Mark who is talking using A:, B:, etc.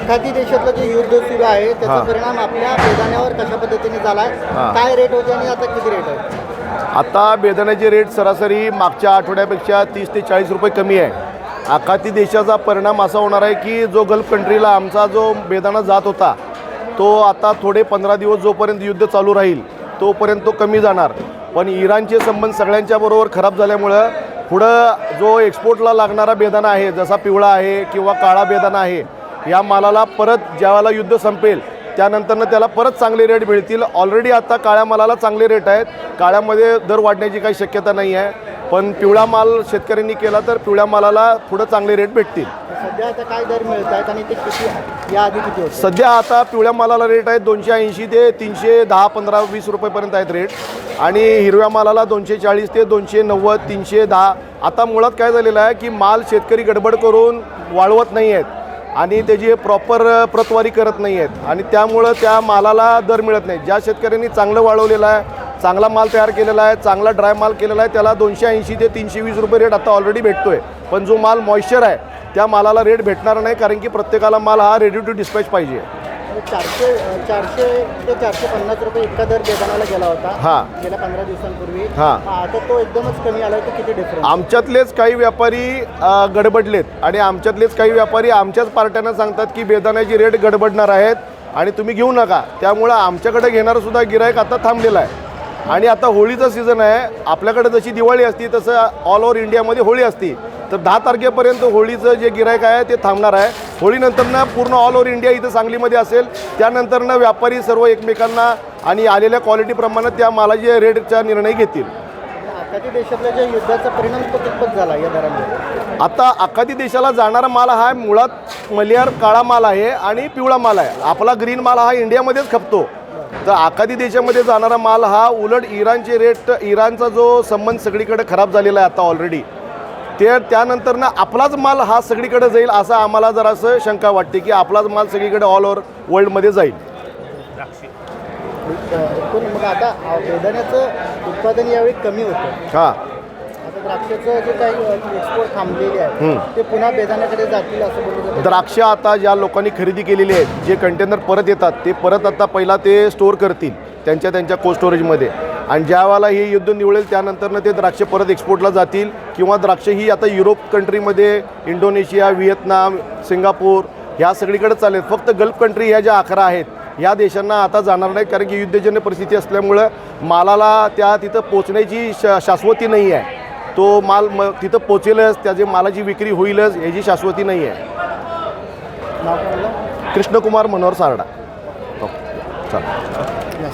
A: आखाती देशातलं जे युद्ध सुरू आहे त्याचा परिणाम आपल्या बेदाण्यावर कशा पद्धतीने झाला आहे, काय रेट होते आणि आता किती रेट आहे?
B: आता बेदाण्याचे रेट सरासरी मागच्या आठवड्यापेक्षा 30 ते 40 रुपये कमी आहे. आखाती देशाचा परिणाम असा होणार आहे की जो गल्फ कंट्रीला आमचा जो बेदाणा जात होता तो आता थोडे 15 दिवस जोपर्यंत युद्ध चालू राहील तोपर्यंत तो कमी जाणार. पण इराणचे संबंध सगळ्यांच्या बरोबर खराब झाल्यामुळं पुढं जो एक्सपोर्टला लागणारा बेदाणा आहे, जसा पिवळा आहे किंवा काळा बेदाणा आहे, या मालाला परत ज्यावेळेला युद्ध संपेल त्यानंतरनं त्याला परत चांगले रेट मिळतील. ऑलरेडी आता काळ्या मालाला चांगले रेट आहेत. काळ्यामध्ये दर वाढण्याची काही शक्यता नाही आहे. पण पिवळा माल शेतकऱ्यांनी केला तर पिवळ्या मालाला पुढं चांगले रेट भेटतील.
A: सध्या आता काय दर मिळत आहेत आणि ते किती आहे, याआधी किती होते?
B: सध्या आता पिवळ्या मालाला रेट आहेत 280 ते 310, 15, 20 रुपयेपर्यंत आहेत रेट. आणि हिरव्या मालाला 240 ते 290, 310. आता मुळात काय झालेलं आहे की माल शेतकरी गडबड करून वाळवत नाही आहेत आणि त्याची प्रॉपर प्रतवारी करत नाही आहेत आणि त्यामुळं त्या मालाला दर मिळत नाही. ज्या शेतकऱ्यांनी चांगलं वाळवलेलं आहे, चांगला माल तयार केलेला आहे, चांगला ड्राय माल केलेला आहे, त्याला 280 ते 320 रुपये रेट आता ऑलरेडी भेटतो आहे. पण जो माल मॉइश्चर आहे त्या मालाला रेट भेटणार नाही, कारण की प्रत्येकाला माल हा रेडी टू डिस्पॅच पाहिजे.
A: 400 ते 450 रुपये इतका दर बेदाण्याला गेला होता गेल्या 15 दिवसांपूर्वी. आता तो एकदमच कमी आला, तर किती डिफरन्स?
B: आमच्यातलेच काही व्यापारी गडबडलेत आणि आमच्यातलेच काही व्यापारी आमच्याच पार्ट्यांना सांगतात की बेदाण्याची रेट गडबडणार आहेत आणि तुम्ही घेऊ नका. त्यामुळं आमच्याकडे घेणारं सुद्धा गिराईक आता थांबलेलं आहे. आणि आता होळीचं सीझन आहे. आपल्याकडे जशी दिवाळी असती तसं ऑल ओव्हर इंडियामध्ये होळी असती. तर 10 तारखेपर्यंत होळीचं जे गिराईक आहे ते थांबणार आहे. होळीनंतरनं पूर्ण ऑल ओव्हर इंडिया इथं सांगलीमध्ये असेल. त्यानंतरनं व्यापारी सर्व एकमेकांना आणि आलेल्या क्वालिटीप्रमाणे त्या मालाचे रेटचा निर्णय घेतील.
A: आखाती देशातल्या ज्या युद्धाचा परिणाम तो कितपत झाला या दरांवर?
B: आता आखाती देशाला जाणारा माल हा मुळात मलियार काळा माल आहे आणि पिवळा माल आहे. आपला ग्रीन माल हा इंडियामध्येच खपतो. तर आखाती देशामध्ये जाणारा माल हा उलट इराणचे रेट, इराणचा जो संबंध सगळीकडे खराब झालेला आहे आता ऑलरेडी, त्यानंतरनं आपलाच माल हा सगळीकडे जाईल असं आम्हाला जरासं शंका वाटते की आपलाच माल सगळीकडे ऑल ओव्हर वर्ल्डमध्ये जाईल.
A: मग आता बेदाण्याचं उत्पादन यावेळी कमी होतं. आता द्राक्षाचं जे काही एक्सपोर्ट थांबलेले आहे ते पुन्हा बेदाण्याकडे जातील असं बोललं.
B: द्राक्ष आता ज्या लोकांनी खरेदी केलेली आहेत, जे कंटेनर परत येतात ते परत आता पहिला ते स्टोअर करतील त्यांच्या कोल्ड स्टोरेजमध्ये. आणि ज्या वेळेला हे युद्ध निवळेल त्यानंतरनं ते द्राक्ष परत एक्सपोर्टला जातील किंवा द्राक्ष ही आता युरोप कंट्रीमध्ये, इंडोनेशिया, व्हिएतनाम, सिंगापूर ह्या सगळीकडे चालेल. फक्त गल्फ कंट्री ह्या ज्या 11 आहेत ह्या देशांना आता जाणार नाही, कारण की युद्धजन्य परिस्थिती असल्यामुळं मालाला तिथं पोचण्याची शाश्वती नाही आहे. तो माल तिथं पोचेलच, त्याची मालाची विक्री होईलच याची शाश्वती नाही आहे.
A: नाव काय?
B: कृष्णकुमार मनोहर सारडा. चला.